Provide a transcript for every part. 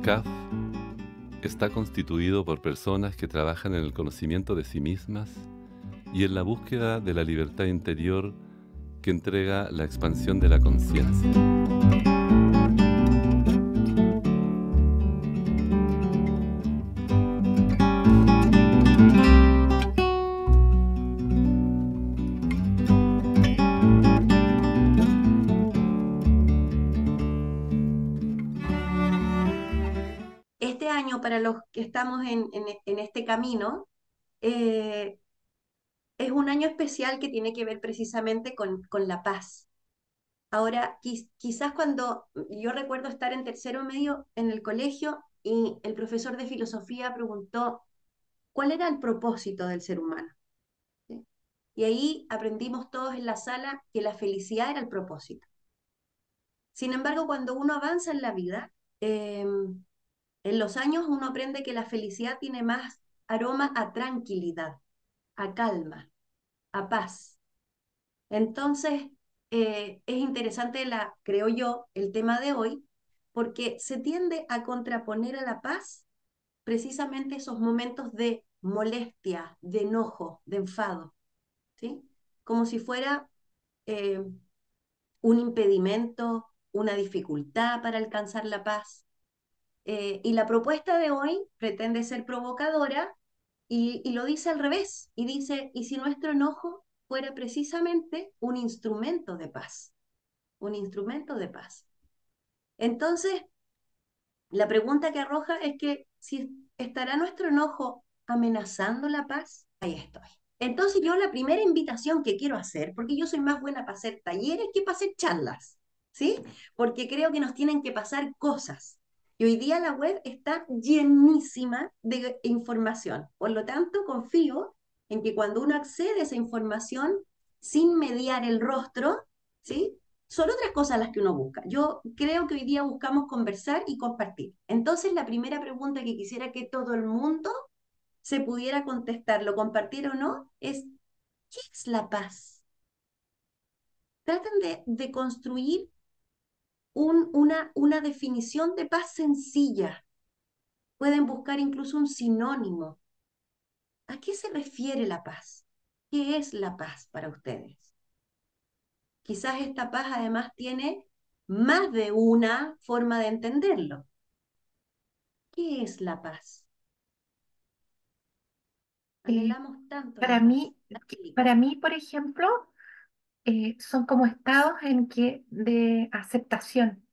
CAF está constituido por personas que trabajan en el conocimiento de sí mismas y en la búsqueda de la libertad interior que entrega la expansión de la conciencia. Este año, para los que estamos en este camino, eh, es un año especial que tiene que ver precisamente con la paz. Ahora, quizás cuando yo recuerdo estar en tercero medio en el colegio y el profesor de filosofía preguntó cuál era el propósito del ser humano. ¿Sí? Y ahí aprendimos todos en la sala que la felicidad era el propósito. Sin embargo, cuando uno avanza en la vida, en los años uno aprende que la felicidad tiene más aroma a tranquilidad, a calma, a paz. Entonces, es interesante, creo yo, el tema de hoy, porque se tiende a contraponer a la paz precisamente esos momentos de molestia, de enojo, de enfado, ¿sí? Como si fuera eh, un impedimento, una dificultad para alcanzar la paz. Y la propuesta de hoy pretende ser provocadora y lo dice al revés, y dice, ¿y si nuestro enojo fuera precisamente un instrumento de paz? Un instrumento de paz. Entonces, la pregunta que arroja es que si estará nuestro enojo amenazando la paz, ahí estoy. Entonces yo la primera invitación que quiero hacer, porque yo soy más buena para hacer talleres que para hacer charlas, ¿sí? Porque creo que nos tienen que pasar cosas. Y hoy día la web está llenísima de información. Por lo tanto, confío en que cuando uno accede a esa información sin mediar el rostro, ¿sí? Son otras cosas las que uno busca. Yo creo que hoy día buscamos conversar y compartir. Entonces, la primera pregunta que quisiera que todo el mundo se pudiera contestar, lo compartir o no, es ¿qué es la paz? Traten de construir una definición de paz sencilla. Pueden buscar incluso un sinónimo. ¿A qué se refiere la paz? ¿Qué es la paz para ustedes? Quizás esta paz además tiene más de una forma de entenderlo. ¿Qué es la paz? Eh, Anhelamos tanto la para paz. mí, Angélica. para mí, por ejemplo, son como estados en que de aceptación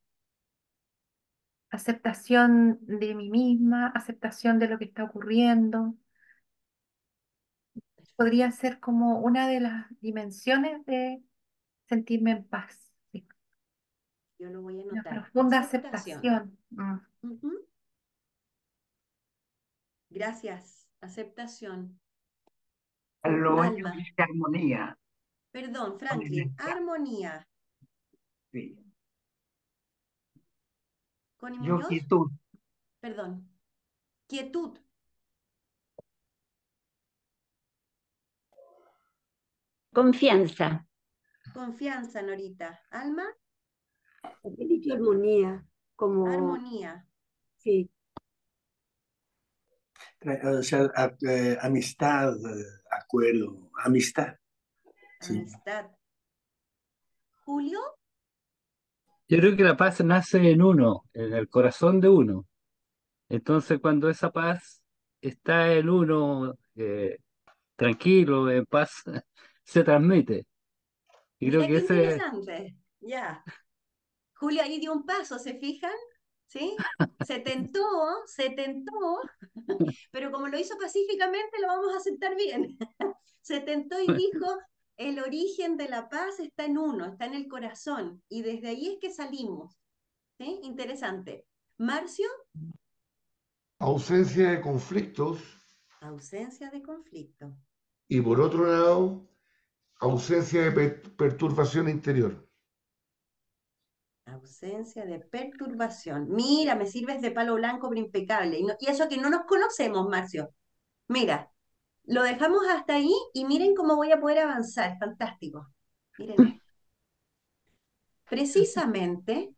de mí misma, aceptación de lo que está ocurriendo. Podría Perfecto. ser como una de las dimensiones de sentirme en paz, sí. Yo lo voy a Una anotar. profunda Aceptación. aceptación. Ujú. Gracias. Aceptación. Lo otro Alma. es armonía, Perdón, Franklin. convivencia. Armonía. Sí. Connie Yo Muñoz. quietud, Perdón. Quietud. Confianza. Confianza, Norita. Alma. He dicho armonía, como, Armonía. sí, O sea, amistad, acuerdo, amistad. Sí. Amistad. Julio. Yo creo que la paz nace en uno, en el corazón de uno. Entonces, cuando esa paz está en uno, tranquilo, en paz, se transmite. Y creo Mira que qué ese, interesante. Ya. Julio ahí dio un paso, ¿se fijan? ¿Sí? Se tentó, pero como lo hizo pacíficamente, lo vamos a aceptar bien. Se tentó y dijo, el origen de la paz está en uno, está en el corazón, y desde ahí es que salimos. ¿Sí? Interesante. Marcio, Ausencia de conflictos ausencia de conflicto. y por otro lado, ausencia de perturbación interior. Ausencia de perturbación. Mira, me sirves de palo blanco, pero impecable. Y eso que no nos conocemos, Marcio. Mira, lo dejamos hasta ahí y miren cómo voy a poder avanzar. Fantástico. Miren esto. Precisamente,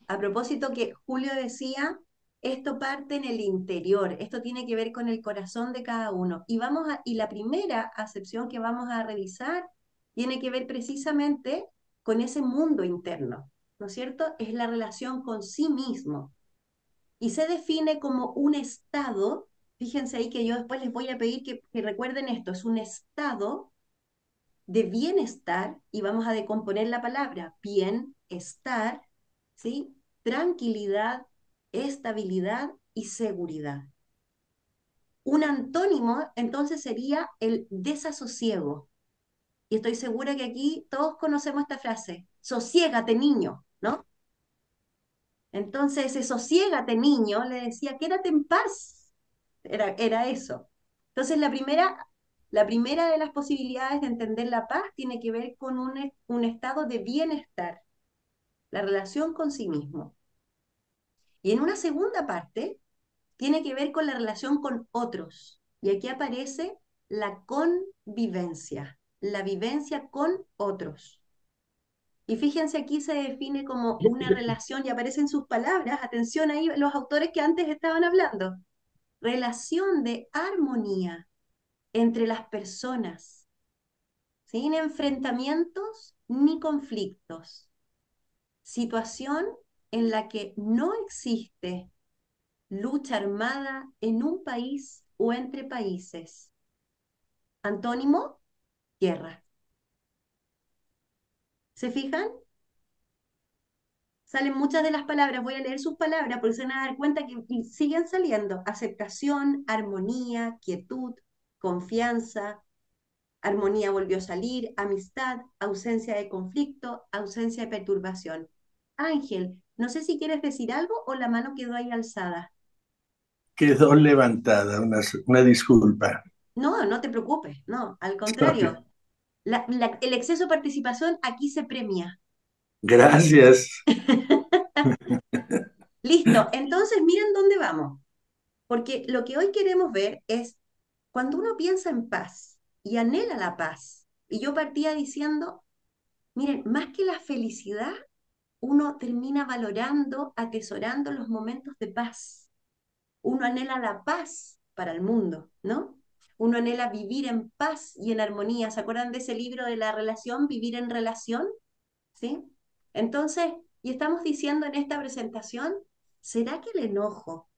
a propósito que Julio decía, Esto parte en el interior, esto tiene que ver con el corazón de cada uno. Y la primera acepción que vamos a revisar tiene que ver precisamente con ese mundo interno, ¿no es cierto? Es la relación con sí mismo. Y se define como un estado, fíjense ahí que yo después les voy a pedir que recuerden esto, es un estado de bienestar, y vamos a decomponer la palabra, bienestar, ¿sí? Tranquilidad, estabilidad y seguridad. Un antónimo entonces sería el desasosiego. Y estoy segura que aquí todos conocemos esta frase, sosiégate niño, ¿no? Entonces ese sosiégate niño le decía, quédate en paz, era eso. Entonces la primera de las posibilidades de entender la paz tiene que ver con un estado de bienestar, la relación con sí mismo. Y en una segunda parte tiene que ver con la relación con otros. Y aquí aparece la convivencia, la vivencia con otros. Y fíjense, aquí se define como una relación, y aparecen sus palabras, atención ahí, los autores que antes estaban hablando, relación de armonía entre las personas, sin enfrentamientos ni conflictos, situación en la que no existe lucha armada en un país o entre países. Antónimo, guerra. ¿Se fijan? Salen muchas de las palabras, voy a leer sus palabras porque se van a dar cuenta que siguen saliendo. Aceptación, armonía, quietud, confianza, armonía volvió a salir, amistad, ausencia de conflicto, ausencia de perturbación. Ángel, no sé si quieres decir algo o la mano quedó ahí alzada. Quedó levantada, una disculpa. No, no te preocupes, no, al contrario. El exceso de participación aquí se premia. Gracias. Listo, entonces miren dónde vamos. Porque lo que hoy queremos ver es cuando uno piensa en paz y anhela la paz. Y yo partía diciendo, miren, más que la felicidad, uno termina valorando, atesorando los momentos de paz. Uno anhela la paz para el mundo, ¿no? Uno anhela vivir en paz y en armonía. ¿Se acuerdan de ese libro de la relación, Vivir en Relación? ¿Sí? Entonces, y estamos diciendo en esta presentación, ¿será que el enojo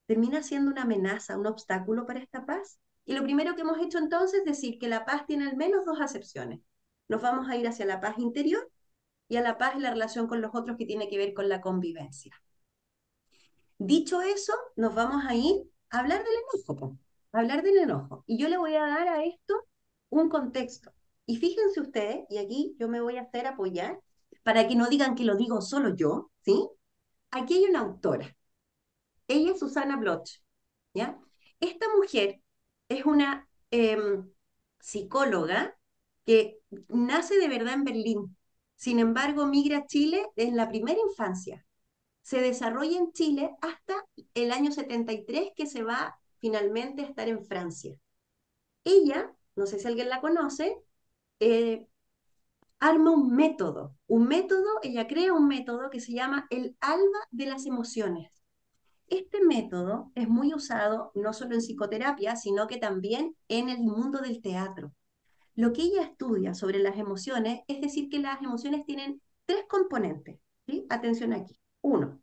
termina siendo una amenaza, un obstáculo para esta paz? Y lo primero que hemos hecho entonces es decir que la paz tiene al menos dos acepciones. Nos vamos a ir hacia la paz interior y a la paz en la relación con los otros que tiene que ver con la convivencia. Dicho eso, nos vamos a ir a hablar del enojo, a hablar del enojo. Y yo le voy a dar a esto un contexto. Y fíjense ustedes, y aquí yo me voy a hacer apoyar, para que no digan que lo digo solo yo, ¿sí? Aquí hay una autora. Ella es Susana Bloch, ¿ya? Esta mujer es una psicóloga que nace de verdad en Berlín. Sin embargo, migra a Chile en la primera infancia. Se desarrolla en Chile hasta el año 73 que se va finalmente a estar en Francia. Ella, no sé si alguien la conoce, arma un método, ella crea un método que se llama el alba de las emociones. Este método es muy usado no solo en psicoterapia, sino que también en el mundo del teatro. Lo que ella estudia sobre las emociones es decir que las emociones tienen tres componentes, ¿sí? Atención aquí. Uno,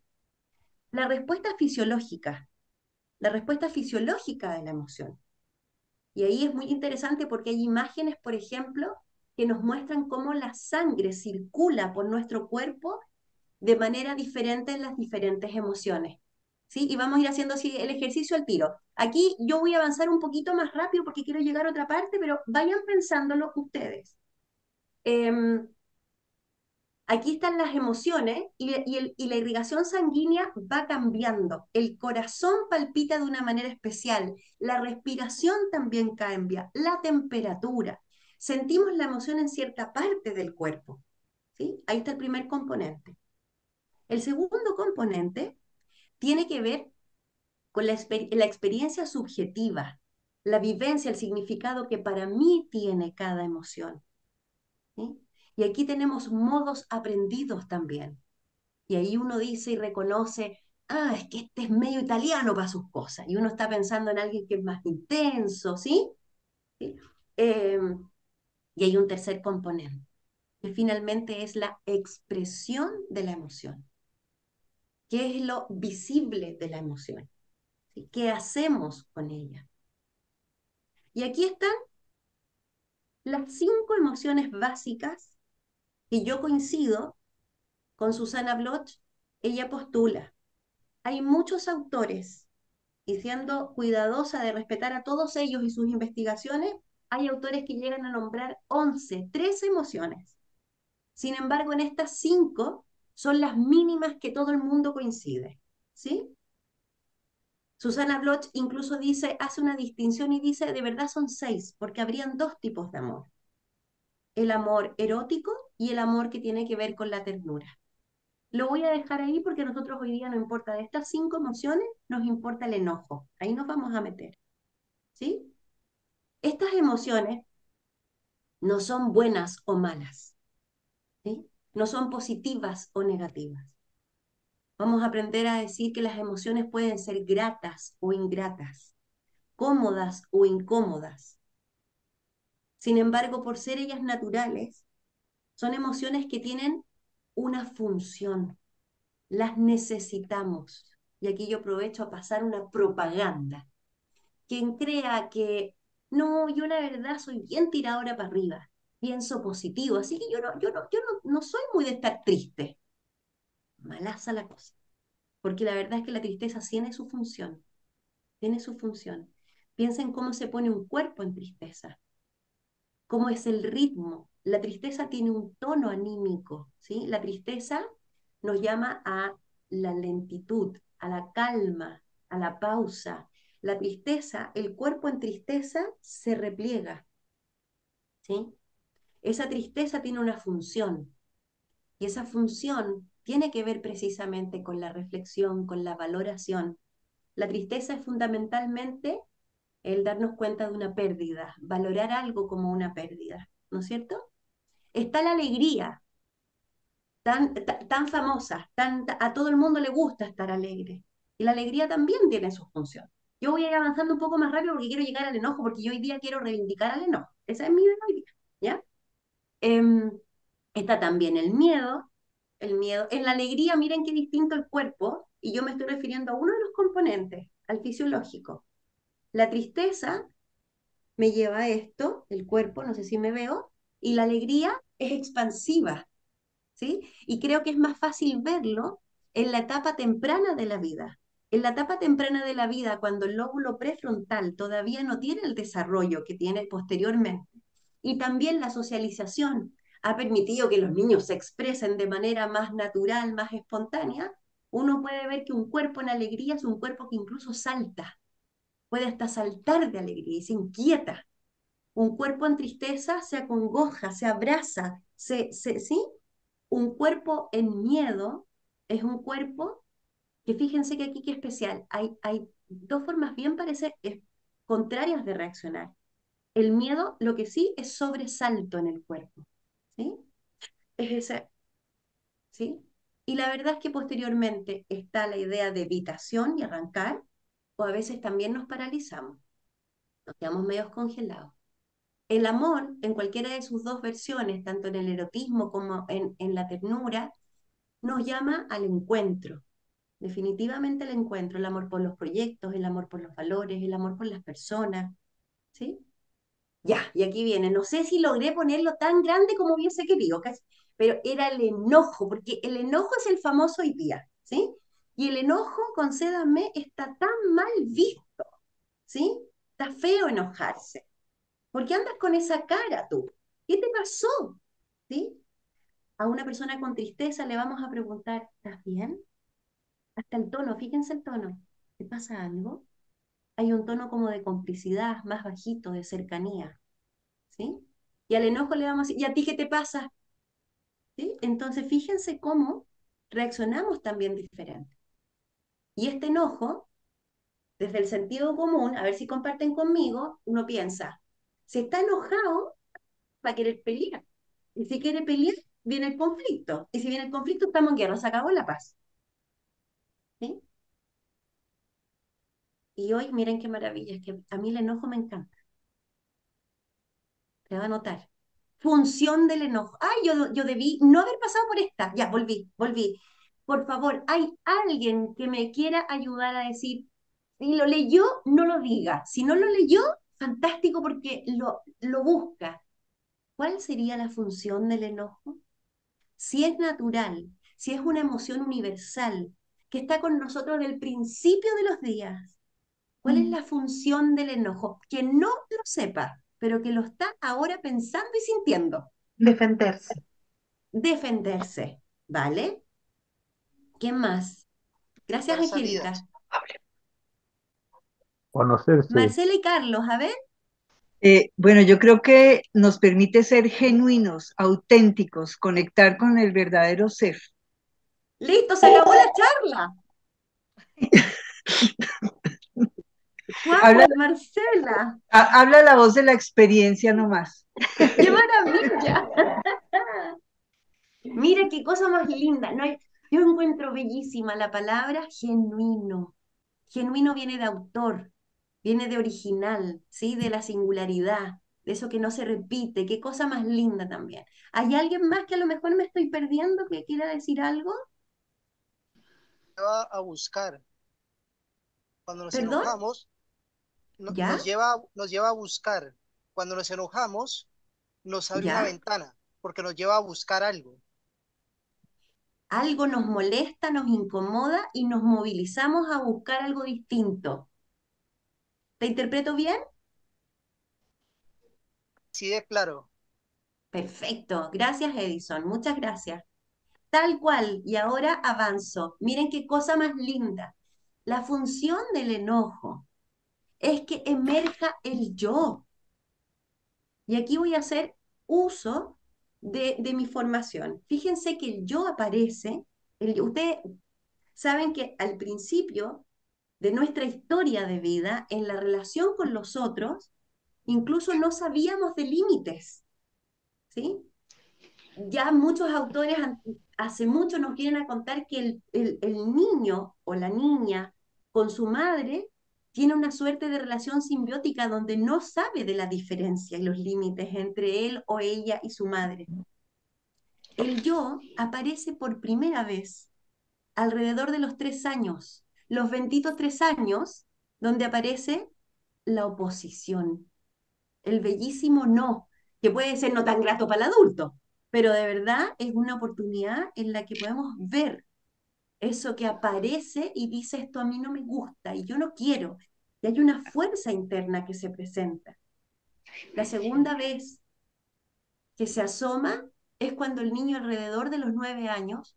la respuesta fisiológica de la emoción. Y ahí es muy interesante porque hay imágenes, por ejemplo, que nos muestran cómo la sangre circula por nuestro cuerpo de manera diferente en las diferentes emociones. ¿Sí? Y vamos a ir haciendo así el ejercicio al tiro. Aquí yo voy a avanzar un poquito más rápido porque quiero llegar a otra parte, pero vayan pensándolo ustedes. Aquí están las emociones y la irrigación sanguínea va cambiando. El corazón palpita de una manera especial. La respiración también cambia. La temperatura. Sentimos la emoción en cierta parte del cuerpo. ¿Sí? Ahí está el primer componente. El segundo componente tiene que ver con la experiencia subjetiva, la vivencia, el significado que para mí tiene cada emoción. ¿Sí? Y aquí tenemos modos aprendidos también. Y ahí uno dice y reconoce, es que este es medio italiano para sus cosas, y uno está pensando en alguien que es más intenso, ¿sí? ¿Sí? Y hay un tercer componente, que finalmente es la expresión de la emoción, que es lo visible de la emoción, ¿sí? ¿Qué hacemos con ella? Y aquí están las 5 emociones básicas que yo coincido con Susana Bloch. Ella postula. Hay muchos autores, y siendo cuidadosa de respetar a todos ellos y sus investigaciones, hay autores que llegan a nombrar 11, 13 emociones. Sin embargo, en estas 5 son las mínimas que todo el mundo coincide, ¿sí? Susana Bloch incluso hace una distinción y dice, de verdad son 6, porque habrían 2 tipos de amor. El amor erótico y el amor que tiene que ver con la ternura. Lo voy a dejar ahí porque a nosotros hoy día no importa de estas 5 emociones, nos importa el enojo. Ahí nos vamos a meter, ¿sí? Estas emociones no son buenas o malas, ¿sí? No son positivas o negativas. Vamos a aprender a decir que las emociones pueden ser gratas o ingratas, cómodas o incómodas. Sin embargo, por ser ellas naturales, son emociones que tienen una función. Las necesitamos. Y aquí yo aprovecho a pasar una propaganda. Quien crea que, no, yo la verdad soy bien tiradora para arriba, pienso positivo, así que yo no soy muy de estar triste. Malaza la cosa. Porque la verdad es que la tristeza tiene su función. Tiene su función. Piensen cómo se pone un cuerpo en tristeza. Cómo es el ritmo. La tristeza tiene un tono anímico, ¿sí? La tristeza nos llama a la lentitud, a la calma, a la pausa. La tristeza, el cuerpo en tristeza se repliega, ¿sí? Esa tristeza tiene una función, y esa función tiene que ver precisamente con la reflexión, con la valoración. La tristeza es fundamentalmente el darnos cuenta de una pérdida, valorar algo como una pérdida, ¿no es cierto? Está la alegría, tan famosa, a todo el mundo le gusta estar alegre. Y la alegría también tiene su función. Yo voy a ir avanzando un poco más rápido porque quiero llegar al enojo, porque yo hoy día quiero reivindicar al enojo. Esa es mi idea hoy día, ¿ya? Em, Está también el miedo. El miedo. En la alegría, miren qué distinto el cuerpo, y yo me estoy refiriendo a uno de los componentes, al fisiológico. La tristeza me lleva a esto, el cuerpo, no sé si me veo, y la alegría es expansiva, ¿sí? Y creo que es más fácil verlo en la etapa temprana de la vida. En la etapa temprana de la vida, cuando el lóbulo prefrontal todavía no tiene el desarrollo que tiene posteriormente, y también la socialización ha permitido que los niños se expresen de manera más natural, más espontánea, uno puede ver que un cuerpo en alegría es un cuerpo que incluso salta, puede hasta saltar de alegría y se inquieta. Un cuerpo en tristeza se acongoja, se abraza, ¿sí? Un cuerpo en miedo es un cuerpo que, fíjense que aquí qué especial, hay 2 formas bien contrarias de reaccionar. El miedo, lo que sí, es sobresalto en el cuerpo, ¿sí? Es ese, ¿sí? Y la verdad es que posteriormente está la idea de evitación y arrancar, o a veces también nos paralizamos, nos quedamos medios congelados. El amor, en cualquiera de sus 2 versiones, tanto en el erotismo como en la ternura, nos llama al encuentro. Definitivamente el encuentro, el amor por los proyectos, el amor por los valores, el amor por las personas, ¿sí? Ya, y aquí viene, no sé si logré ponerlo tan grande como hubiese querido, pero era el enojo, porque el enojo es el famoso hoy día, ¿sí? Y el enojo, concédame, está tan mal visto, ¿sí? Está feo enojarse. ¿Por qué andas con esa cara tú? ¿Qué te pasó? ¿Sí? A una persona con tristeza le vamos a preguntar, ¿estás bien? Hasta el tono, fíjense el tono. ¿Te pasa algo? Hay un tono como de complicidad, más bajito, de cercanía. ¿Sí? Y al enojo le vamos a decir, ¿y a ti qué te pasa? ¿Sí? Entonces, fíjense cómo reaccionamos también diferente. Y este enojo, desde el sentido común, a ver si comparten conmigo, uno piensa, si está enojado, va a querer pelear. Y si quiere pelear, viene el conflicto. Y si viene el conflicto, estamos en guerra, se acabó la paz. ¿Sí? Y hoy miren qué maravilla, es que a mí el enojo me encanta. Te va a notar. Función del enojo. Ay, yo debí no haber pasado por esta. Ya, volví. Por favor, ¿hay alguien que me quiera ayudar a decir, si lo leyó, no lo diga? Si no lo leyó, fantástico porque lo busca. ¿Cuál sería la función del enojo? Si es natural, si es una emoción universal, que está con nosotros desde el principio de los días, ¿cuál es la función del enojo? Que no lo sepa, pero que lo está ahora pensando y sintiendo. Defenderse. Defenderse, ¿vale? ¿Qué más? Gracias, Buscar salidas. Angélica. Conocerse. Marcela y Carlos, a ver. Bueno, yo creo que nos permite ser genuinos, auténticos, conectar con el verdadero ser. Listo, se acabó la charla. Habla, ¡Guau, Marcela! habla la voz de la experiencia nomás. ¡Qué maravilla! Mira qué cosa más linda. No hay- Yo encuentro bellísima la palabra genuino. Genuino viene de autor, viene de original, ¿sí? De la singularidad, de eso que no se repite. Qué cosa más linda también. ¿Hay alguien más que a lo mejor me estoy perdiendo que quiera decir algo? Lleva a buscar. Cuando nos ¿Perdón? enojamos, ¿Ya? nos lleva a buscar. Cuando nos enojamos, nos abre una ¿Ya? ventana, porque nos lleva a buscar algo. Algo nos molesta, nos incomoda y nos movilizamos a buscar algo distinto. ¿Te interpreto bien? Así de claro. Perfecto. Gracias, Edison. Muchas gracias. Tal cual. Y ahora avanzo. Miren qué cosa más linda. La función del enojo es que emerja el yo. Y aquí voy a hacer uso de mi formación. Fíjense que el yo aparece, ustedes saben que al principio de nuestra historia de vida, en la relación con los otros, incluso no sabíamos de límites, ¿sí? Ya muchos autores hace mucho nos vienen a contar que el niño o la niña con su madre tiene una suerte de relación simbiótica donde no sabe de la diferencia y los límites entre él o ella y su madre. El yo aparece por primera vez alrededor de los 3 años, los benditos 3 años, donde aparece la oposición, el bellísimo no, que puede ser no tan grato para el adulto, pero de verdad es una oportunidad en la que podemos ver eso que aparece y dice esto a mí no me gusta y yo no quiero. Y hay una fuerza interna que se presenta. La segunda vez que se asoma es cuando el niño alrededor de los 9 años,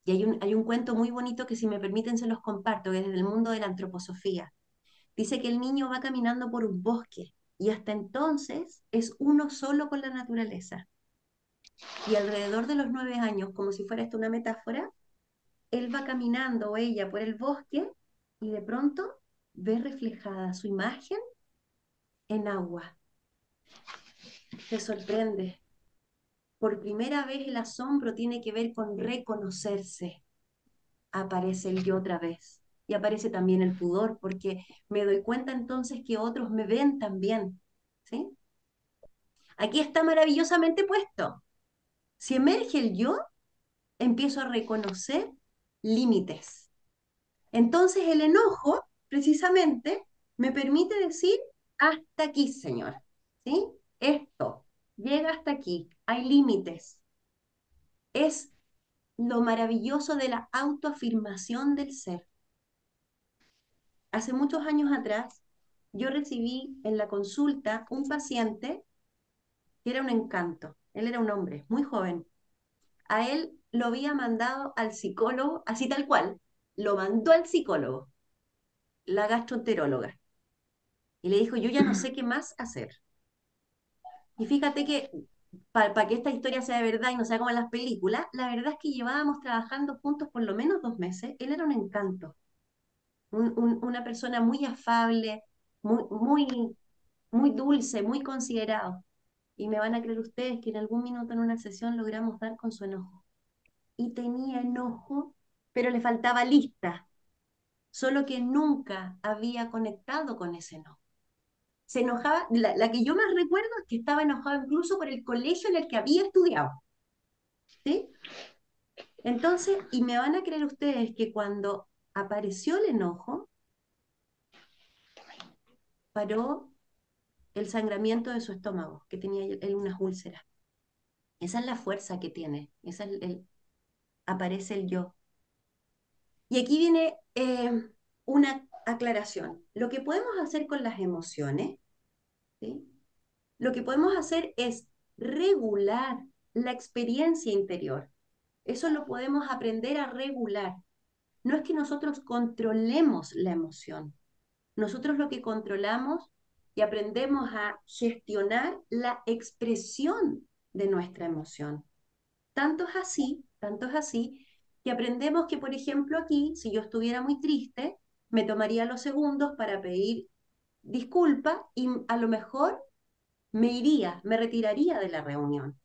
y hay un cuento muy bonito que si me permiten se los comparto, que es desde el mundo de la antroposofía. Dice que el niño va caminando por un bosque y hasta entonces es uno solo con la naturaleza. Y alrededor de los 9 años, como si fuera esto una metáfora, él va caminando o ella por el bosque y de pronto ve reflejada su imagen en agua. Se sorprende. Por primera vez el asombro tiene que ver con reconocerse. Aparece el yo otra vez. Y aparece también el pudor, porque me doy cuenta entonces que otros me ven también. ¿Sí? Aquí está maravillosamente puesto. Si emerge el yo, empiezo a reconocer límites. Entonces el enojo, precisamente, me permite decir, hasta aquí, señor. ¿Sí? Esto llega hasta aquí. Hay límites. Es lo maravilloso de la autoafirmación del ser. Hace muchos años atrás, yo recibí en la consulta un paciente que era un encanto. Él era un hombre muy joven. A él lo había mandado al psicólogo, así tal cual, lo mandó al psicólogo, la gastroenteróloga, y le dijo, yo ya no sé qué más hacer. Y fíjate que, para que esta historia sea de verdad y no sea como en las películas, la verdad es que llevábamos trabajando juntos por lo menos 2 meses. Él era un encanto, una persona muy afable, muy dulce, muy considerado. Y me van a creer ustedes que en algún minuto en una sesión logramos dar con su enojo. Y tenía enojo, pero le faltaba lista. solo que nunca había conectado con ese enojo. Se enojaba, la que yo más recuerdo es que estaba enojado incluso por el colegio en el que había estudiado. ¿Sí? Entonces, y me van a creer ustedes que cuando apareció el enojo, paró el sangramiento de su estómago, que tenía él unas úlceras. Esa es la fuerza que tiene, aparece el yo. Y aquí viene una aclaración. Lo que podemos hacer con las emociones, ¿sí? Lo que podemos hacer es regular la experiencia interior. Eso lo podemos aprender a regular. No es que nosotros controlemos la emoción. Nosotros lo que controlamos y aprendemos a gestionar la expresión de nuestra emoción. Tanto es así, que aprendemos que, por ejemplo, aquí, si yo estuviera muy triste, me tomaría los segundos para pedir disculpa y a lo mejor me retiraría de la reunión.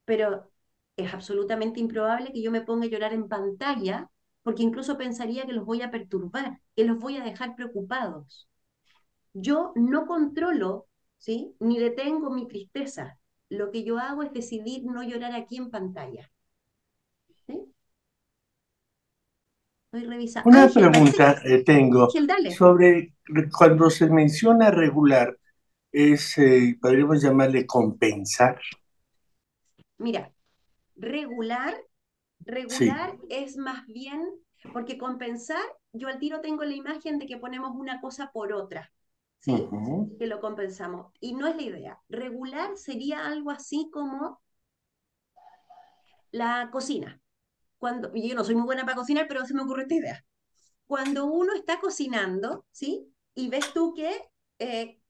Pero es absolutamente improbable que yo me ponga a llorar en pantalla, porque incluso pensaría que los voy a perturbar, que los voy a dejar preocupados. Yo no controlo, ¿sí? Ni detengo mi tristeza. Lo que yo hago es decidir no llorar aquí en pantalla. ¿Sí? Estoy revisando. Una Ángel, pregunta tengo Ángel, dale. sobre cuando se menciona regular, podríamos llamarle compensar. Mira, regular Sí. es más bien, porque compensar, yo al tiro tengo la imagen de que ponemos una cosa por otra, ¿sí? Ujú. Que lo compensamos. Y no es la idea. Regular sería algo así como la cocina. Yo no soy muy buena para cocinar, pero se me ocurre esta idea. Cuando uno está cocinando, ¿sí? Y ves tú que eh,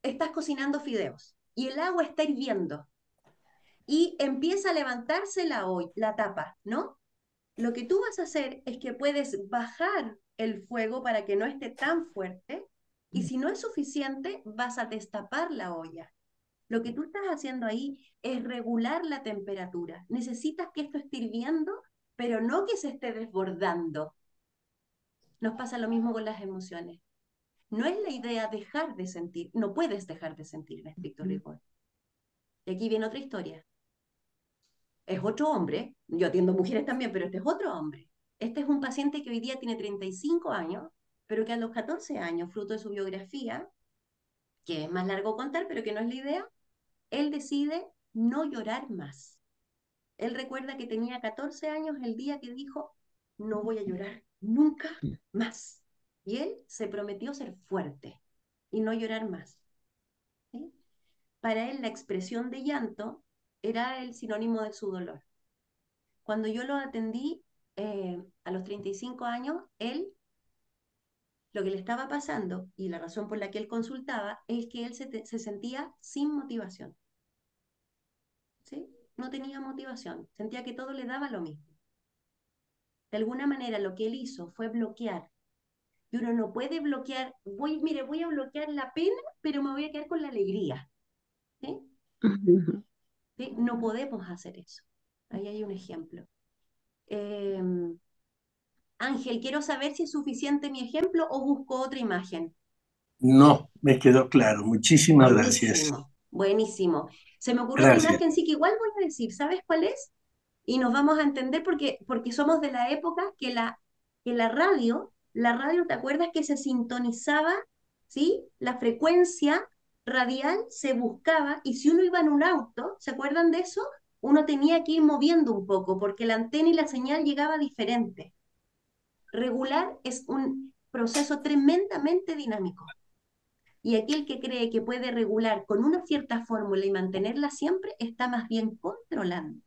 estás cocinando fideos y el agua está hirviendo y empieza a levantarse la tapa, ¿no? Lo que tú vas a hacer es que puedes bajar el fuego para que no esté tan fuerte y si no es suficiente, vas a destapar la olla. Lo que tú estás haciendo ahí es regular la temperatura. Necesitas que esto esté hirviendo, pero no que se esté desbordando. Nos pasa lo mismo con las emociones. No es la idea dejar de sentir, no puedes dejar de sentir en estricto rigor. Y aquí viene otra historia. Es otro hombre, yo atiendo mujeres también, pero este es otro hombre. Este es un paciente que hoy día tiene 35 años, pero que a los 14 años, fruto de su biografía, que es más largo contar, pero que no es la idea, él decide no llorar más. Él recuerda que tenía 14 años el día que dijo, no voy a llorar nunca más. Y él se prometió ser fuerte y no llorar más. ¿Sí? Para él la expresión de llanto era el sinónimo de su dolor. Cuando yo lo atendí a los 35 años, él, lo que le estaba pasando y la razón por la que él consultaba es que él se sentía sin motivación. ¿Sí? No tenía motivación, sentía que todo le daba lo mismo. De alguna manera lo que él hizo fue bloquear. Y uno no puede bloquear, mire, voy a bloquear la pena, pero me voy a quedar con la alegría. ¿Sí? ¿Sí? No podemos hacer eso. Ahí hay un ejemplo. Ángel, quiero saber si es suficiente mi ejemplo o busco otra imagen. No, me quedó claro. Muchísimas gracias. Buenísimo, buenísimo. Se me ocurrió otra Gracias. imagen, sí que igual voy a decir, ¿sabes cuál es? Y nos vamos a entender porque somos de la época que la radio, ¿te acuerdas que se sintonizaba, ¿sí? La frecuencia radial se buscaba y si uno iba en un auto, ¿se acuerdan de eso? Uno tenía que ir moviendo un poco porque la antena y la señal llegaba diferente. Regular es un proceso tremendamente dinámico. Y aquel que cree que puede regular con una cierta fórmula y mantenerla siempre, está más bien controlando.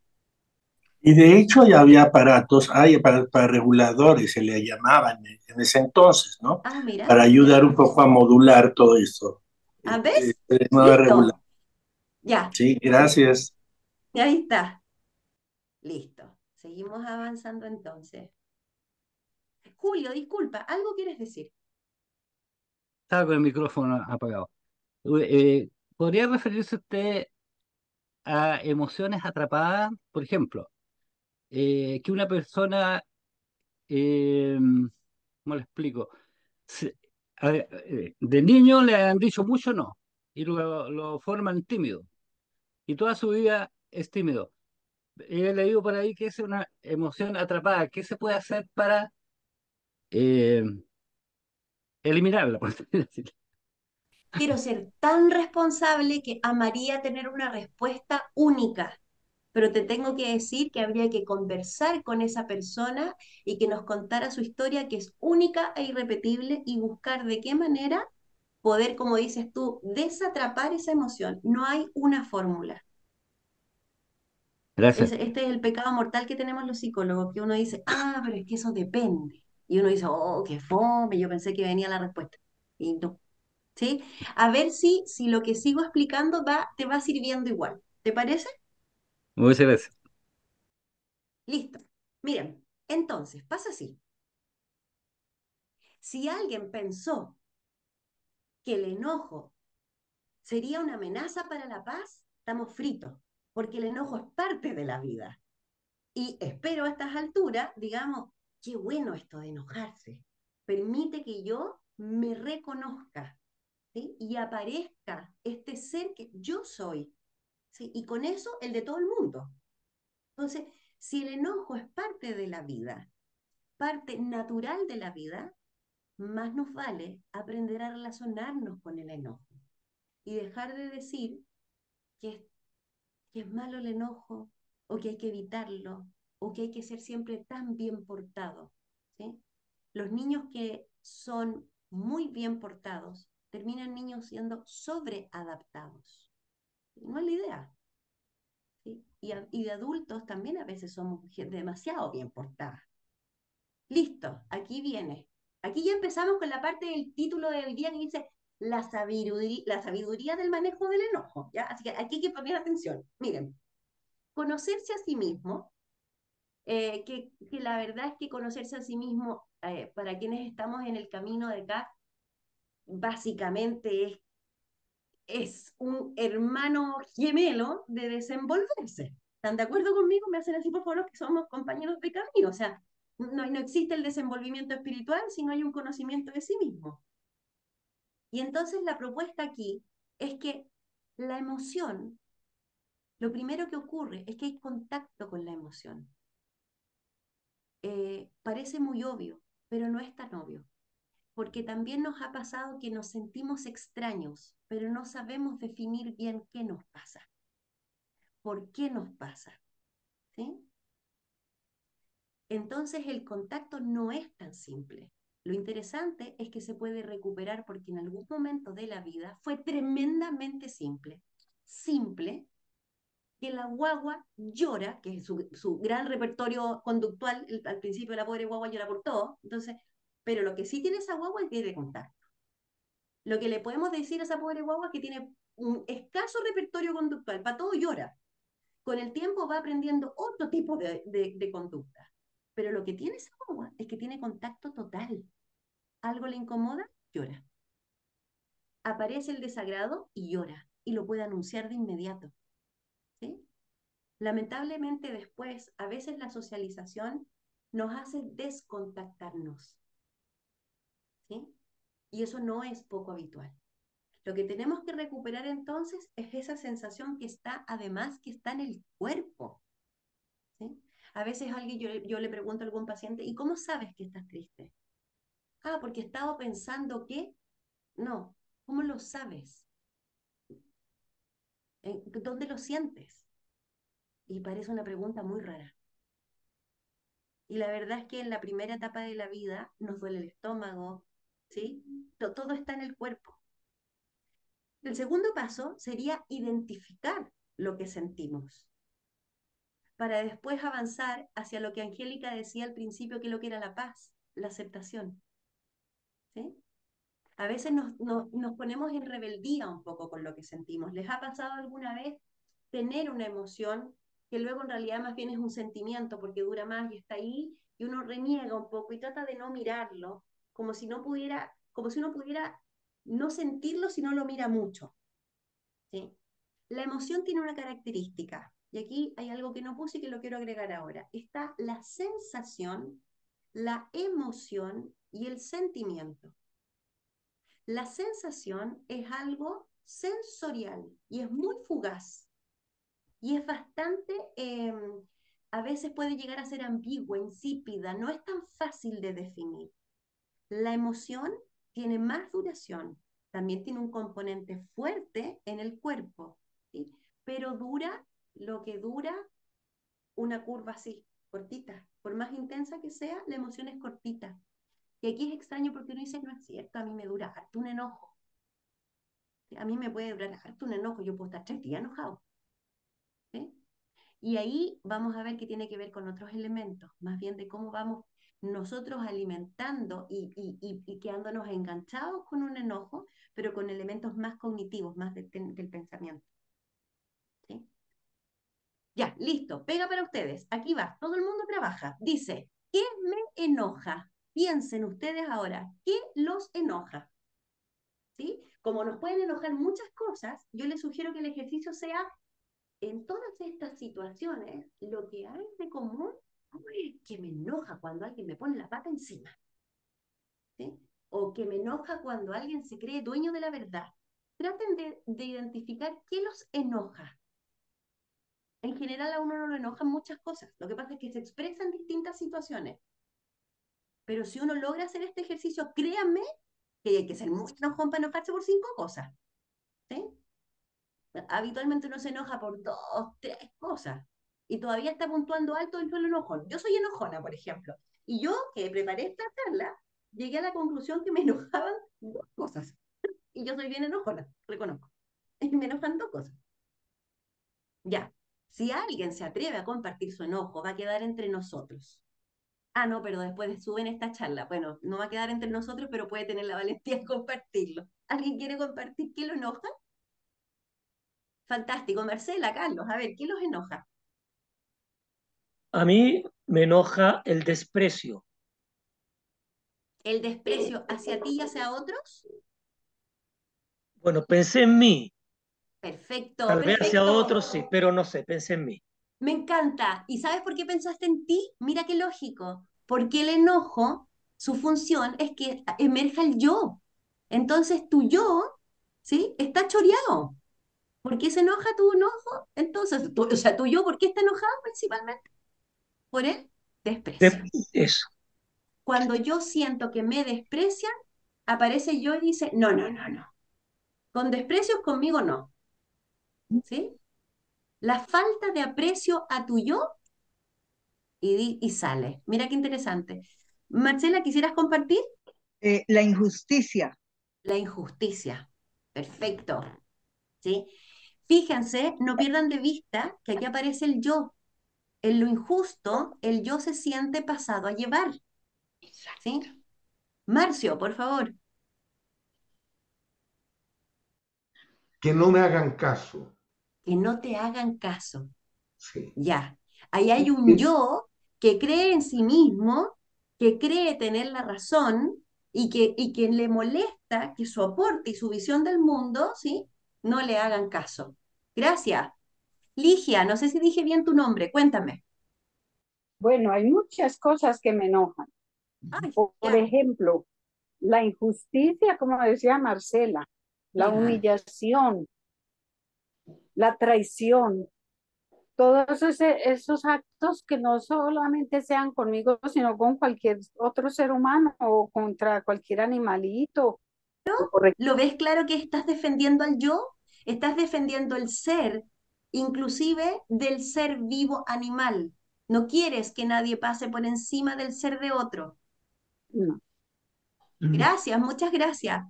Y de hecho ya había aparatos, hay para reguladores, se le llamaban en ese entonces, ¿no? Ah, mira, Para ayudar un poco a modular todo esto. ¿ah, ves? No regular. Listo. Ya, Sí, gracias. ahí está. Listo. Seguimos avanzando entonces. Julio, disculpa, ¿algo quieres decir? Estaba con el micrófono apagado. ¿Podría referirse usted a emociones atrapadas? Por ejemplo, que una persona eh, ¿Cómo le explico? Se- de niño le han dicho mucho no, y lo forman tímido, y toda su vida es tímido. He leído por ahí que es una emoción atrapada. ¿Qué se puede hacer para eh, eliminarla, por así decirlo? Quiero ser tan responsable que amaría tener una respuesta única, pero te tengo que decir que habría que conversar con esa persona y que nos contara su historia, que es única e irrepetible, y buscar de qué manera poder, como dices tú, desatrapar esa emoción. No hay una fórmula. Gracias. Este es el pecado mortal que tenemos los psicólogos, que uno dice, ah, pero es que eso depende. Y uno dice, oh, qué fome, yo pensé que venía la respuesta. Y no, ¿sí? A ver si lo que sigo explicando te va sirviendo igual. ¿Te parece? Muchas gracias. Listo. Miren, entonces, pasa así. Si alguien pensó que el enojo sería una amenaza para la paz, estamos fritos, porque el enojo es parte de la vida. Y espero a estas alturas, digamos, qué bueno esto de enojarse. Permite que yo me reconozca, ¿sí? Y aparezca este ser que yo soy, ¿sí? Y con eso el de todo el mundo. Entonces, si el enojo es parte de la vida, parte natural de la vida, más nos vale aprender a relacionarnos con el enojo y dejar de decir que que es malo el enojo, o que hay que evitarlo, o que hay que ser siempre tan bien portado, ¿sí? Los niños que son muy bien portados terminan niños siendo sobreadaptados. No es la idea, ¿sí? Y de adultos también a veces somos demasiado bien portadas. Listo, aquí viene. Aquí ya empezamos con la parte del título del día que dice la sabiduría del manejo del enojo, ¿ya? Así que aquí hay que poner atención. Miren, conocerse a sí mismo, que la verdad es que conocerse a sí mismo, para quienes estamos en el camino de acá, básicamente es un hermano gemelo de desenvolverse. ¿Están de acuerdo conmigo? Me hacen así, por favor, los que somos compañeros de camino. O sea, no existe el desenvolvimiento espiritual si no hay un conocimiento de sí mismo. Y entonces la propuesta aquí es que la emoción, lo primero que ocurre es que hay contacto con la emoción. Parece muy obvio, pero no es tan obvio, porque también nos ha pasado que nos sentimos extraños, pero no sabemos definir bien qué nos pasa, por qué nos pasa, ¿sí? Entonces el contacto no es tan simple. Lo interesante es que se puede recuperar porque en algún momento de la vida fue tremendamente simple. Simple, que la guagua llora, que es su gran repertorio conductual, al principio la pobre guagua llora por todo, entonces, pero lo que sí tiene esa guagua es que tiene contacto. Lo que le podemos decir a esa pobre guagua es que tiene un escaso repertorio conductual, para todo llora. Con el tiempo va aprendiendo otro tipo de conducta. Pero lo que tiene esa guagua es que tiene contacto total. Algo le incomoda, llora. Aparece el desagrado y llora. Y lo puede anunciar de inmediato, ¿sí? Lamentablemente después, a veces la socialización nos hace descontactarnos, ¿sí? Y eso no es poco habitual. Lo que tenemos que recuperar entonces es esa sensación que está, además, que está en el cuerpo, ¿sí? A veces yo le pregunto a algún paciente, ¿y cómo sabes que estás triste? Ah, porque he estado pensando que... No, ¿cómo lo sabes? ¿Dónde lo sientes? Y parece una pregunta muy rara. Y la verdad es que en la primera etapa de la vida nos duele el estómago, ¿sí? Todo está en el cuerpo. El segundo paso sería identificar lo que sentimos, para después avanzar hacia lo que Angélica decía al principio, que es lo que era la paz, la aceptación, ¿sí? A veces nos ponemos en rebeldía un poco con lo que sentimos. ¿Les ha pasado alguna vez tener una emoción que luego en realidad más bien es un sentimiento porque dura más y está ahí, y uno reniega un poco y trata de no mirarlo, como si no pudiera, como si uno pudiera no sentirlo si no lo mira mucho, ¿sí? La emoción tiene una característica, y aquí hay algo que no puse y que lo quiero agregar ahora. Está la sensación la emoción y el sentimiento. La sensación es algo sensorial y es muy fugaz y es bastante, a veces puede llegar a ser ambigua, insípida, no es tan fácil de definir. La emoción tiene más duración, también tiene un componente fuerte en el cuerpo, ¿sí? Pero dura lo que dura una curva así, cortita. Por más intensa que sea, la emoción es cortita. Y aquí es extraño porque uno dice, no es cierto, a mí me dura harto un enojo. A mí me puede durar harto un enojo, yo puedo estar 3 días enojado. ¿Sí? Y ahí vamos a ver que tiene que ver con otros elementos, más bien de cómo vamos nosotros alimentando y quedándonos enganchados con un enojo, pero con elementos más cognitivos, más del pensamiento. ¿Sí? Ya, listo, pega para ustedes. Aquí va, todo el mundo trabaja. Dice, ¿qué me enoja? Piensen ustedes ahora, ¿qué los enoja? ¿Sí? Como nos pueden enojar muchas cosas, yo les sugiero que el ejercicio sea, en todas estas situaciones, lo que hay de común es que me enoja cuando alguien me pone la pata encima. ¿Sí? O que me enoja cuando alguien se cree dueño de la verdad. Traten de identificar qué los enoja. En general a uno no lo enojan muchas cosas. Lo que pasa es que se expresan en distintas situaciones. Pero si uno logra hacer este ejercicio, créanme que hay que ser muy enojón para enojarse por 5 cosas. ¿Sí? Habitualmente uno se enoja por 2, 3 cosas. Y todavía está puntuando alto dentro del enojón. Yo soy enojona, por ejemplo. Y yo, que preparé esta charla, llegué a la conclusión que me enojaban 2 cosas. Y yo soy bien enojona, reconozco. Y me enojan 2 cosas. Ya. Si alguien se atreve a compartir su enojo, va a quedar entre nosotros. Ah, no, pero después suben esta charla. Bueno, no va a quedar entre nosotros, pero puede tener la valentía de compartirlo. ¿Alguien quiere compartir qué lo enoja? Fantástico. Marcela, Carlos, a ver, ¿qué los enoja? A mí me enoja el desprecio. ¿El desprecio hacia ti y hacia otros? Bueno, pensé en mí. Perfecto, Tal vez hacia perfecto. otros sí, pero no sé, pensé en mí. Me encanta. ¿Y sabes por qué pensaste en ti? Mira qué lógico. Porque el enojo, su función es que emerja el yo. Entonces tu yo, ¿sí? Está choreado. ¿Por qué se enoja tu enojo? Entonces, o sea, tu yo, ¿por qué está enojado principalmente? Por el desprecio. Eso. Cuando yo siento que me desprecian, aparece yo y dice, no, no, no, no. Con desprecios conmigo no. ¿Sí? La falta de aprecio a tu yo y sale. Mira qué interesante. Marcela, ¿quisieras compartir? La injusticia. La injusticia. Perfecto. ¿Sí? Fíjense, no pierdan de vista que aquí aparece el yo. En lo injusto, el yo se siente pasado a llevar. ¿Sí? Marcio, por favor. Que no me hagan caso. Que no te hagan caso. Sí. Ya. Ahí hay un yo que cree en sí mismo, que cree tener la razón y que le molesta que su aporte y su visión del mundo, ¿sí? No le hagan caso. Gracias. Ligia, no sé si dije bien tu nombre, cuéntame. Bueno, hay muchas cosas que me enojan. Ay, Por ya. ejemplo, la injusticia, como decía Marcela, la Legal. humillación, la traición, todos esos actos que no solamente sean conmigo, sino con cualquier otro ser humano o contra cualquier animalito. ¿Lo ves claro que estás defendiendo al yo? Estás defendiendo el ser, inclusive del ser vivo animal. No quieres que nadie pase por encima del ser de otro. No, Gracias, muchas gracias.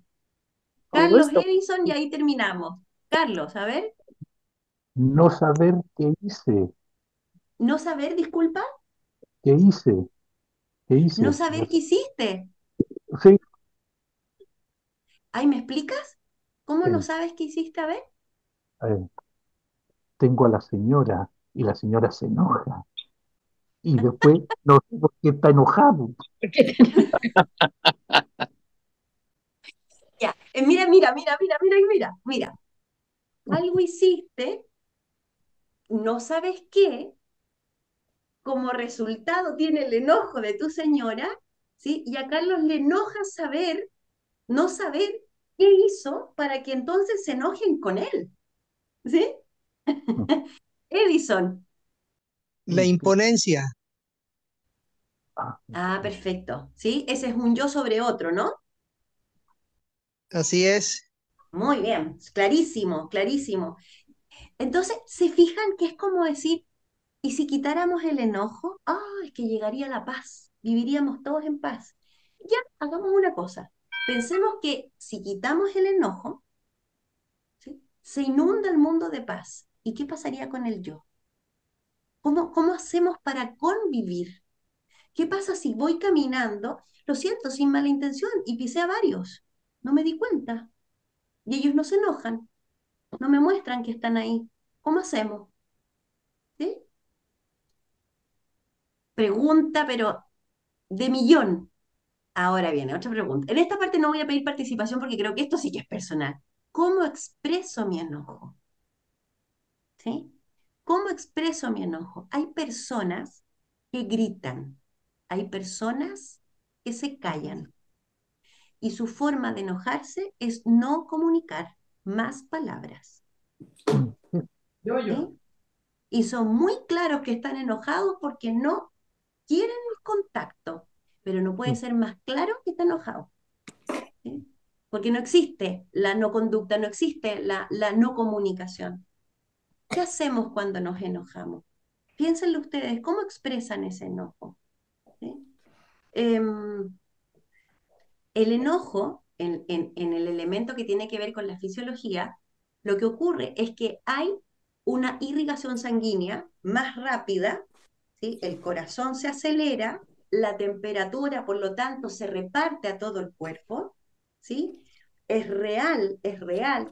con Carlos gusto. Edison y ahí terminamos. Carlos, a ver, No saber qué hice, no saber, disculpa, qué hice, qué hice. no saber qué hiciste. Sí, Ay, ¿me explicas? ¿Cómo no sí. sabes qué hiciste? A ver. Tengo a la señora y la señora se enoja. Y después no sé por qué está enojado. Ya, mira, mira, mira, mira, mira, mira, mira. Algo hiciste, no sabes qué, como resultado tiene el enojo de tu señora, ¿sí? Y a Carlos le enoja saber, no saber qué hizo para que entonces se enojen con él, ¿sí? Edison. La imponencia. Ah, perfecto, ¿sí? Ese es un yo sobre otro, ¿no? Así es. Muy bien, clarísimo, clarísimo. Entonces, ¿se fijan que es como decir, y si quitáramos el enojo, es que llegaría la paz, viviríamos todos en paz? Ya, hagamos una cosa. Pensemos que si quitamos el enojo, ¿sí? Se inunda el mundo de paz. ¿Y qué pasaría con el yo? ¿Cómo hacemos para convivir? ¿Qué pasa si voy caminando, lo siento, sin mala intención, y pisé a varios? No me di cuenta. Y ellos no se enojan, no me muestran que están ahí. ¿Cómo hacemos? ¿Sí? Pregunta, pero de millón. Ahora viene otra pregunta. En esta parte no voy a pedir participación porque creo que esto sí que es personal. ¿Cómo expreso mi enojo? ¿Sí? ¿Cómo expreso mi enojo? Hay personas que gritan, hay personas que se callan y su forma de enojarse es no comunicar más palabras. ¿Sí? Y son muy claros que están enojados porque no quieren el contacto, pero no puede ser más claro que está enojado. ¿Sí? Porque no existe la no conducta, no existe la no comunicación. ¿Qué hacemos cuando nos enojamos? Piénsenlo ustedes, ¿cómo expresan ese enojo? ¿Sí? El enojo, en el elemento que tiene que ver con la fisiología, lo que ocurre es que hay una irrigación sanguínea más rápida, ¿sí? El corazón se acelera, la temperatura, por lo tanto, se reparte a todo el cuerpo, ¿sí? Es real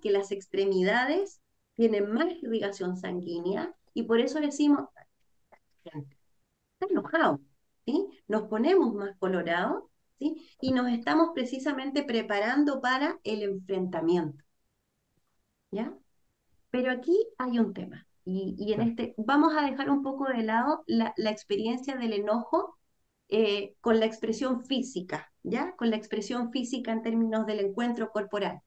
que las extremidades tienen más irrigación sanguínea y por eso decimos, está enojado, ¿sí? Nos ponemos más colorados, ¿sí? Y nos estamos precisamente preparando para el enfrentamiento, ¿ya? Pero aquí hay un tema, y en este vamos a dejar un poco de lado la experiencia del enojo con la expresión física, ¿ya? Con la expresión física en términos del encuentro corporal.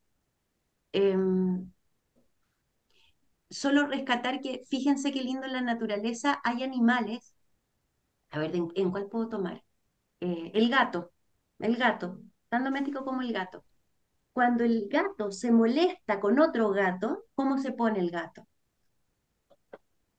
Solo rescatar que, fíjense qué lindo en la naturaleza, hay animales, a ver, ¿en cuál puedo tomar? El gato, tan doméstico como el gato. Cuando el gato se molesta con otro gato, ¿cómo se pone el gato?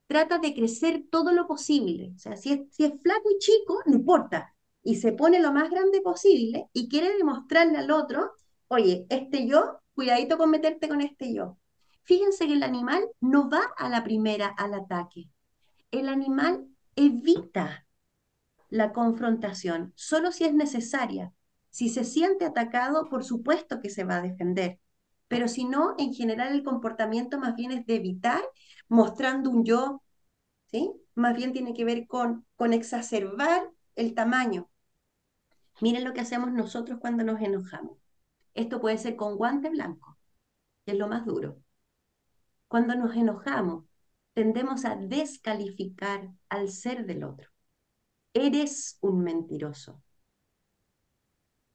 Trata de crecer todo lo posible. O sea, si es flaco y chico, no importa. Y se pone lo más grande posible y quiere demostrarle al otro, oye, este yo, cuidadito con meterte con este yo. Fíjense que el animal no va a la primera al ataque. El animal evita la confrontación, solo si es necesaria. Si se siente atacado, por supuesto que se va a defender, pero si no, en general el comportamiento más bien es de evitar, mostrando un yo, ¿sí? Más bien tiene que ver con exacerbar el tamaño. Miren lo que hacemos nosotros cuando nos enojamos. Esto puede ser con guante blanco, que es lo más duro. Cuando nos enojamos, tendemos a descalificar al ser del otro. Eres un mentiroso.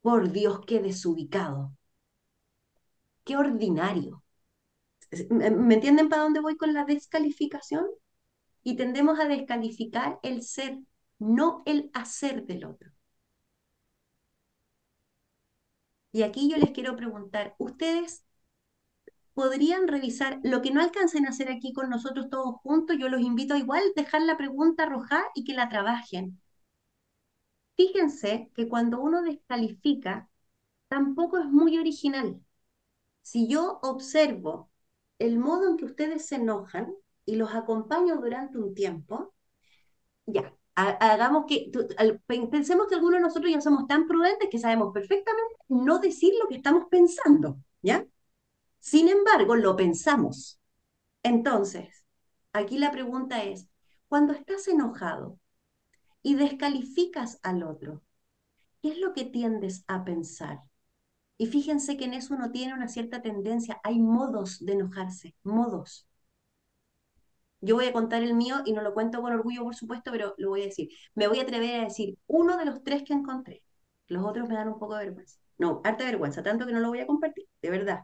Por Dios, qué desubicado, qué ordinario. ¿Me entienden para dónde voy con la descalificación? Y tendemos a descalificar el ser, no el hacer del otro. Y aquí yo les quiero preguntar, ¿ustedes podrían revisar lo que no alcancen a hacer aquí con nosotros todos juntos? Yo los invito a igual dejar la pregunta arrojada y que la trabajen. Fíjense que cuando uno descalifica, tampoco es muy original. Si yo observo el modo en que ustedes se enojan y los acompaño durante un tiempo, ya, hagamos que, pensemos que algunos de nosotros ya somos tan prudentes que sabemos perfectamente no decir lo que estamos pensando, ¿ya? Sin embargo, lo pensamos. Entonces, aquí la pregunta es, cuando estás enojado y descalificas al otro, ¿qué es lo que tiendes a pensar? Y fíjense que en eso uno tiene una cierta tendencia, hay modos de enojarse, modos. Yo voy a contar el mío y no lo cuento con orgullo, por supuesto, pero lo voy a decir. Me voy a atrever a decir uno de los tres que encontré. Los otros me dan un poco de vergüenza. No, harta vergüenza, tanto que no lo voy a compartir, de verdad.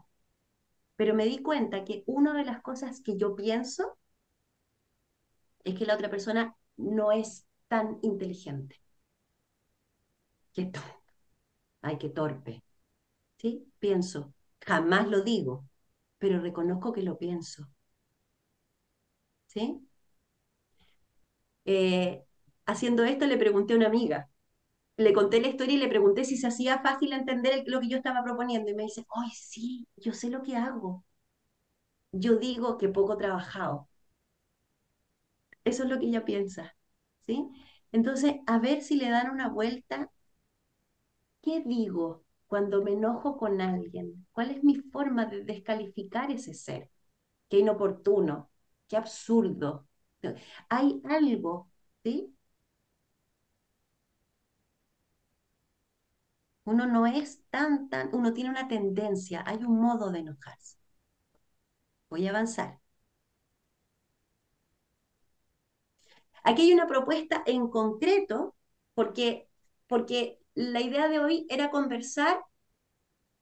Pero me di cuenta que una de las cosas que yo pienso es que la otra persona no es tan inteligente. Qué tonto. Ay, qué torpe. ¿Sí? Pienso. Jamás lo digo, pero reconozco que lo pienso. ¿Sí? Eh, Haciendo esto le pregunté a una amiga, le conté la historia y le pregunté si se hacía fácil entender lo que yo estaba proponiendo y me dice, ¡ay, sí! Yo sé lo que hago. Yo digo que poco trabajado. Eso es lo que ella piensa. ¿Sí? Entonces, a ver si le dan una vuelta. ¿Qué digo cuando me enojo con alguien? ¿Cuál es mi forma de descalificar ese ser? Qué inoportuno, qué absurdo. Hay algo, ¿sí? Uno no es uno tiene una tendencia, hay un modo de enojarse. Voy a avanzar. Aquí hay una propuesta en concreto, porque la idea de hoy era conversar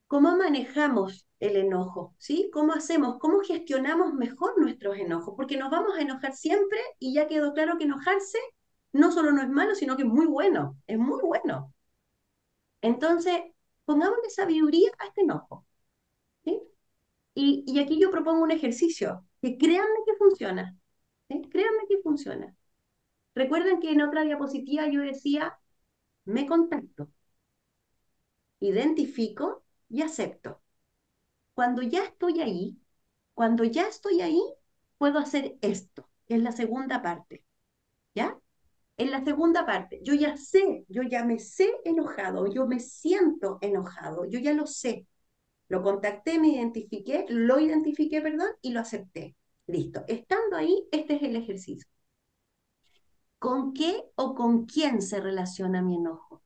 cómo manejamos el enojo, ¿sí? ¿Cómo hacemos, cómo gestionamos mejor nuestros enojos? Porque nos vamos a enojar siempre y ya quedó claro que enojarse no solo no es malo, sino que es muy bueno, es muy bueno. Entonces, pongámosle sabiduría a este enojo, ¿sí? Y aquí yo propongo un ejercicio que créanme que funciona, ¿sí? Créanme que funciona. Recuerden que en otra diapositiva yo decía, me contacto, identifico y acepto. Cuando ya estoy ahí, cuando ya estoy ahí, puedo hacer esto, que es la segunda parte, ¿ya? En la segunda parte, yo ya sé, yo ya me sé enojado, yo me siento enojado, yo ya lo sé. Lo contacté, lo identifiqué, perdón, y lo acepté. Listo. Estando ahí, este es el ejercicio. ¿Con qué o con quién se relaciona mi enojo?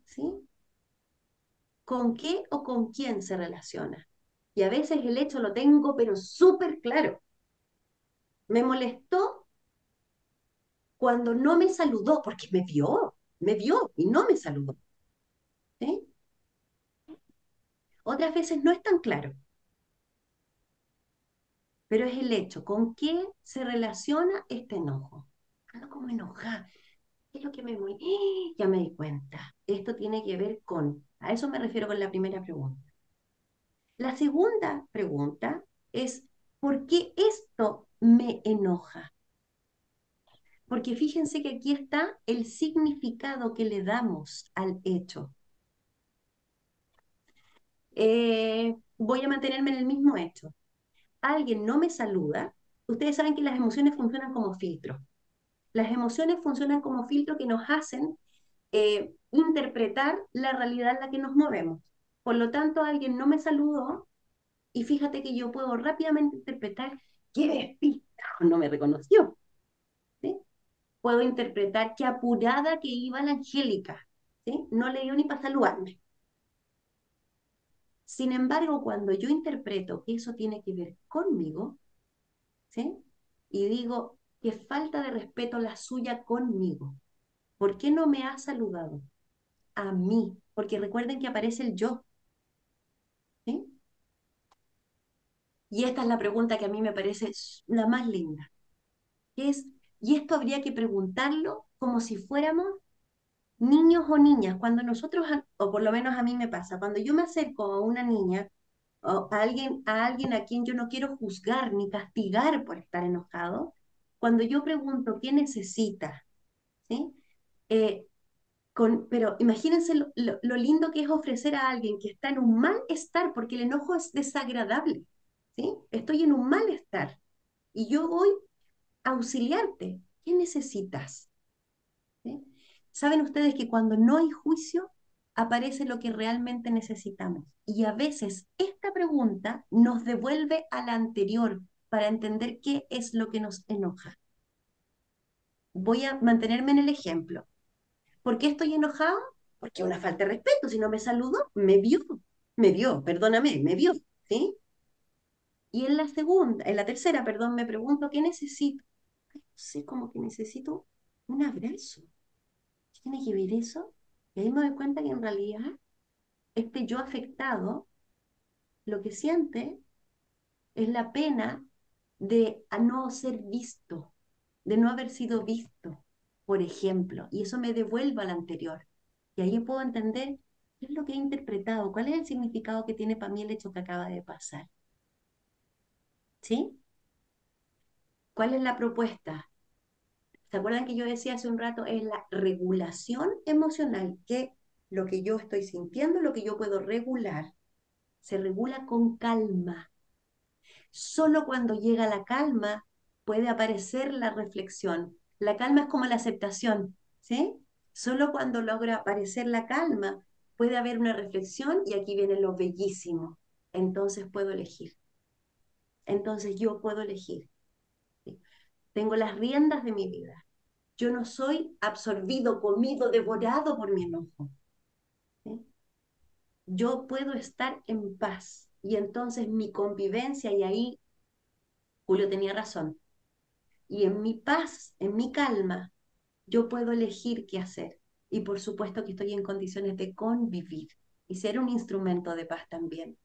¿Sí? ¿Con qué o con quién se relaciona? Y a veces el hecho lo tengo, pero súper claro. Me molestó cuando no me saludó, porque me vio y no me saludó. ¿Sí? Otras veces no es tan claro, pero es el hecho. ¿Con qué se relaciona este enojo? Ando como enojada. ¿Qué es lo que me mueve? ¡Ah! Ya me di cuenta. Esto tiene que ver con, a eso me refiero con la primera pregunta. La segunda pregunta es, ¿por qué esto me enoja? Porque fíjense que aquí está el significado que le damos al hecho. Voy a mantenerme en el mismo hecho. Alguien no me saluda. Ustedes saben que las emociones funcionan como filtro. Las emociones funcionan como filtro que nos hacen interpretar la realidad en la que nos movemos. Por lo tanto, alguien no me saludó y fíjate que yo puedo rápidamente interpretar qué despistado, no me reconoció. ¿Sí? Puedo interpretar qué apurada que iba la Angélica. ¿Sí? No le dio ni para saludarme. Sin embargo, cuando yo interpreto que eso tiene que ver conmigo, ¿sí? Y digo, qué falta de respeto la suya conmigo. ¿Por qué no me ha saludado? A mí, porque recuerden que aparece el yo, ¿sí? Y esta es la pregunta que a mí me parece la más linda, que es, y esto habría que preguntarlo como si fuéramos niños o niñas, cuando nosotros, o por lo menos a mí me pasa, cuando yo me acerco a una niña o a alguien a quien yo no quiero juzgar ni castigar por estar enojado, cuando yo pregunto qué necesita, ¿sí? Eh, pero imagínense lo lindo que es ofrecer a alguien que está en un malestar, porque el enojo es desagradable, ¿sí? Estoy en un malestar y yo voy a auxiliarte. ¿Qué necesitas? ¿Sí? Saben ustedes que cuando no hay juicio, aparece lo que realmente necesitamos. Y a veces esta pregunta nos devuelve a la anterior para entender qué es lo que nos enoja. Voy a mantenerme en el ejemplo. ¿Por qué estoy enojado? Porque es una falta de respeto. Si no me saludó, me vio, perdóname, me vio, ¿sí? Y en la segunda, en la tercera, perdón, me pregunto, ¿qué necesito? Ay, no sé, como que necesito un abrazo. ¿Qué tiene que ver eso? Y ahí me doy cuenta que en realidad este yo afectado lo que siente es la pena de a no ser visto, de no haber sido visto, por ejemplo, y eso me devuelve al anterior. Y ahí puedo entender qué es lo que he interpretado, cuál es el significado que tiene para mí el hecho que acaba de pasar. ¿Sí? ¿Cuál es la propuesta? ¿Se acuerdan que yo decía hace un rato? Es la regulación emocional, que lo que yo estoy sintiendo, lo que yo puedo regular, se regula con calma. Solo cuando llega la calma puede aparecer la reflexión. La calma es como la aceptación, ¿sí? Solo cuando logra aparecer la calma puede haber una reflexión y aquí viene lo bellísimo. Entonces puedo elegir. Entonces yo puedo elegir. ¿Sí? Tengo las riendas de mi vida. Yo no soy absorbido, comido, devorado por mi enojo. ¿Sí? Yo puedo estar en paz y entonces mi convivencia, y ahí Julio tenía razón, y en mi paz, en mi calma, yo puedo elegir qué hacer. Y por supuesto que estoy en condiciones de convivir y ser un instrumento de paz también.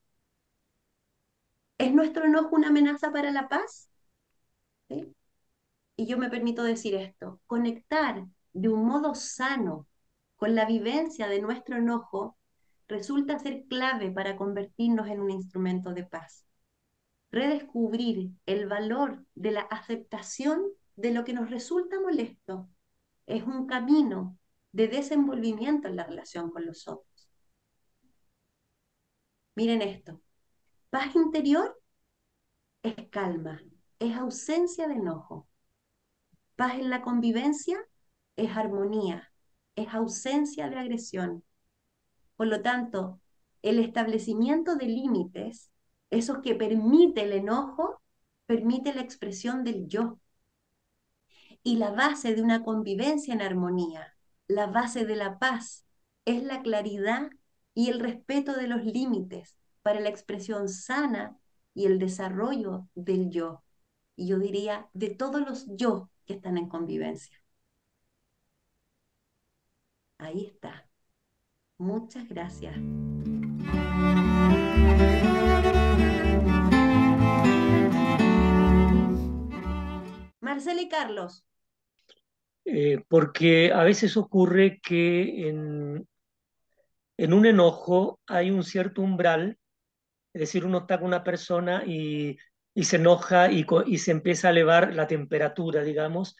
¿Es nuestro enojo una amenaza para la paz? ¿Sí? Y yo me permito decir esto, conectar de un modo sano con la vivencia de nuestro enojo resulta ser clave para convertirnos en un instrumento de paz. Redescubrir el valor de la aceptación de lo que nos resulta molesto es un camino de desenvolvimiento en la relación con los otros. Miren esto, paz interior es calma, es ausencia de enojo. Paz en la convivencia es armonía, es ausencia de agresión. Por lo tanto, el establecimiento de límites, esos que permite el enojo, permite la expresión del yo. Y la base de una convivencia en armonía, la base de la paz, es la claridad y el respeto de los límites para la expresión sana y el desarrollo del yo. Y yo diría de todos los yo que están en convivencia. Ahí está. Muchas gracias. Marcela y Carlos. Porque a veces ocurre que en un enojo hay un cierto umbral, es decir, uno está con una persona y se enoja y se empieza a elevar la temperatura, digamos,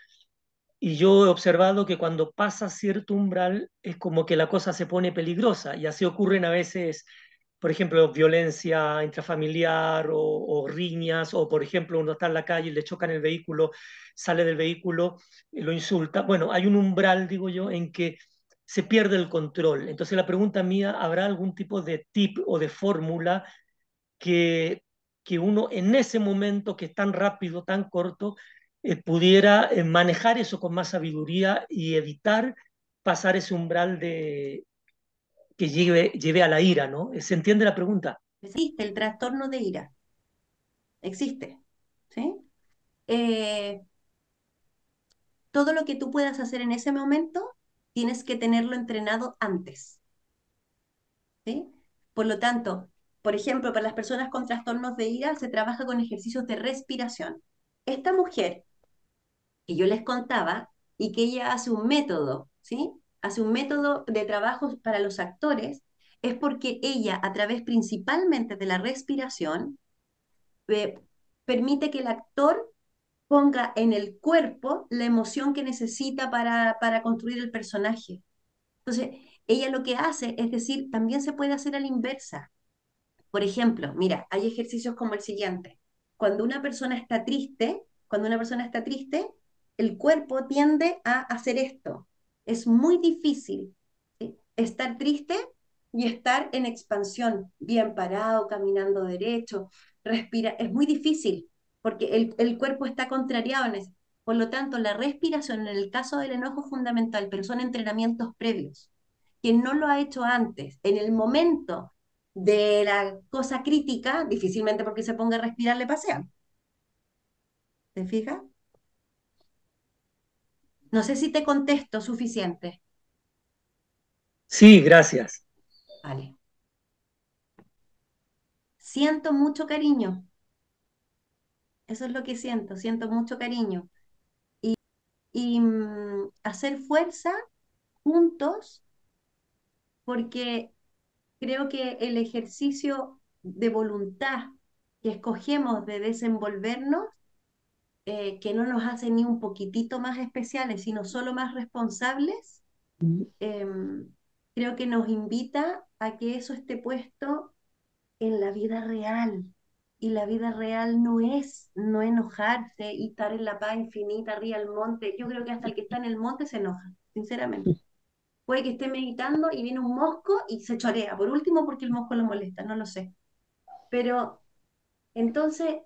y yo he observado que cuando pasa cierto umbral es como que la cosa se pone peligrosa y así ocurren a veces, por ejemplo, violencia intrafamiliar o riñas, o por ejemplo uno está en la calle y le chocan el vehículo, sale del vehículo, lo insulta. Bueno, hay un umbral, digo yo, en que se pierde el control. Entonces la pregunta mía, ¿habrá algún tipo de tip o de fórmula que, que uno en ese momento que es tan rápido, tan corto, pudiera manejar eso con más sabiduría y evitar pasar ese umbral de que lleve a la ira, ¿no? ¿Se entiende la pregunta? Existe el trastorno de ira. Existe. ¿Sí? Eh, todo lo que tú puedas hacer en ese momento, tienes que tenerlo entrenado antes. ¿Sí? Por lo tanto, por ejemplo, para las personas con trastornos de ira se trabaja con ejercicios de respiración. Esta mujer que yo les contaba y que ella hace un método, ¿sí? Hace un método de trabajo para los actores, es porque ella, a través principalmente de la respiración, eh, permite que el actor ponga en el cuerpo la emoción que necesita para construir el personaje. Entonces, ella lo que hace es decir, también se puede hacer a la inversa. Por ejemplo, mira, hay ejercicios como el siguiente. Cuando una persona está triste, el cuerpo tiende a hacer esto. Es muy difícil, ¿sí? Estar triste y estar en expansión, bien parado, caminando derecho, respira. Es muy difícil porque el cuerpo está contrariado en eso. Por lo tanto, la respiración en el caso del enojo es fundamental, pero son entrenamientos previos. Quien no lo ha hecho antes, en el momento de la cosa crítica, difícilmente porque se ponga a respirar le pasean. ¿Te fijas? No sé si te contesto suficiente. Sí, gracias. Vale. Siento mucho cariño. Eso es lo que siento mucho cariño. Y hacer fuerza juntos, porque creo que el ejercicio de voluntad que escogemos de desenvolvernos, que no nos hace ni un poquitito más especiales, sino solo más responsables, creo que nos invita a que eso esté puesto en la vida real. Y la vida real no es no enojarse y estar en la paz infinita arriba del monte. Yo creo que hasta el que está en el monte se enoja, sinceramente. Puede que esté meditando y viene un mosco y se chorea. Por último, porque el mosco lo molesta, no lo sé. Pero entonces,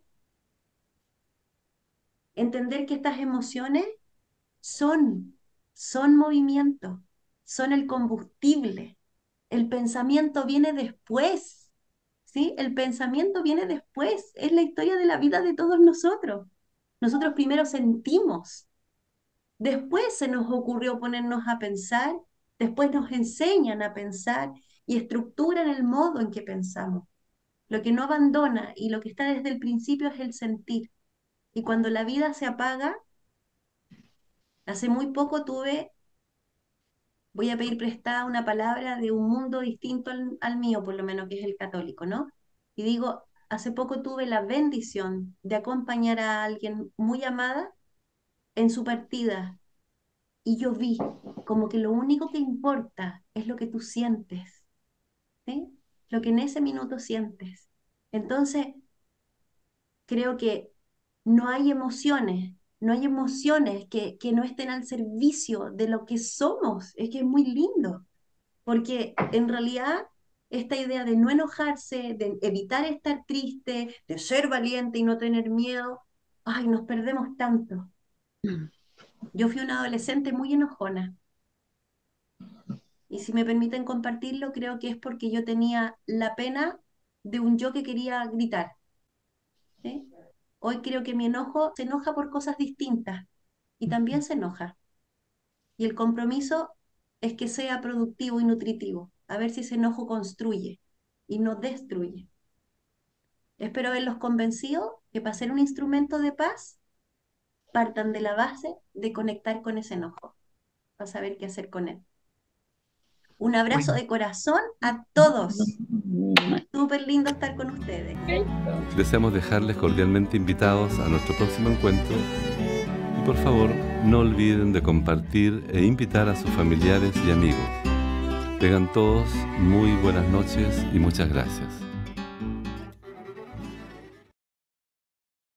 entender que estas emociones son, son movimiento, son el combustible. El pensamiento viene después, ¿sí? El pensamiento viene después. Es la historia de la vida de todos nosotros. Nosotros primero sentimos, después se nos ocurrió ponernos a pensar, después nos enseñan a pensar y estructuran el modo en que pensamos. Lo que no abandona y lo que está desde el principio es el sentir. Y cuando la vida se apaga, hace muy poco voy a pedir prestada una palabra de un mundo distinto al mío, por lo menos que es el católico, ¿no? Y digo, hace poco tuve la bendición de acompañar a alguien muy amada en su partida y yo vi como que lo único que importa es lo que tú sientes, ¿sí? Lo que en ese minuto sientes. Entonces, creo que no hay emociones, no hay emociones que no estén al servicio de lo que somos. Es que es muy lindo, porque en realidad esta idea de no enojarse, de evitar estar triste, de ser valiente y no tener miedo, ay, nos perdemos tanto. Yo fui una adolescente muy enojona. Y si me permiten compartirlo, creo que es porque yo tenía la pena de un yo que quería gritar, ¿sí? Hoy creo que mi enojo se enoja por cosas distintas y también se enoja. Y el compromiso es que sea productivo y nutritivo. A ver si ese enojo construye y no destruye. Espero haberlos convencido que para ser un instrumento de paz, partan de la base de conectar con ese enojo, para saber qué hacer con él. Un abrazo de corazón a todos. Súper lindo estar con ustedes. Deseamos dejarles cordialmente invitados a nuestro próximo encuentro y por favor no olviden de compartir e invitar a sus familiares y amigos. Tengan todos muy buenas noches y muchas gracias.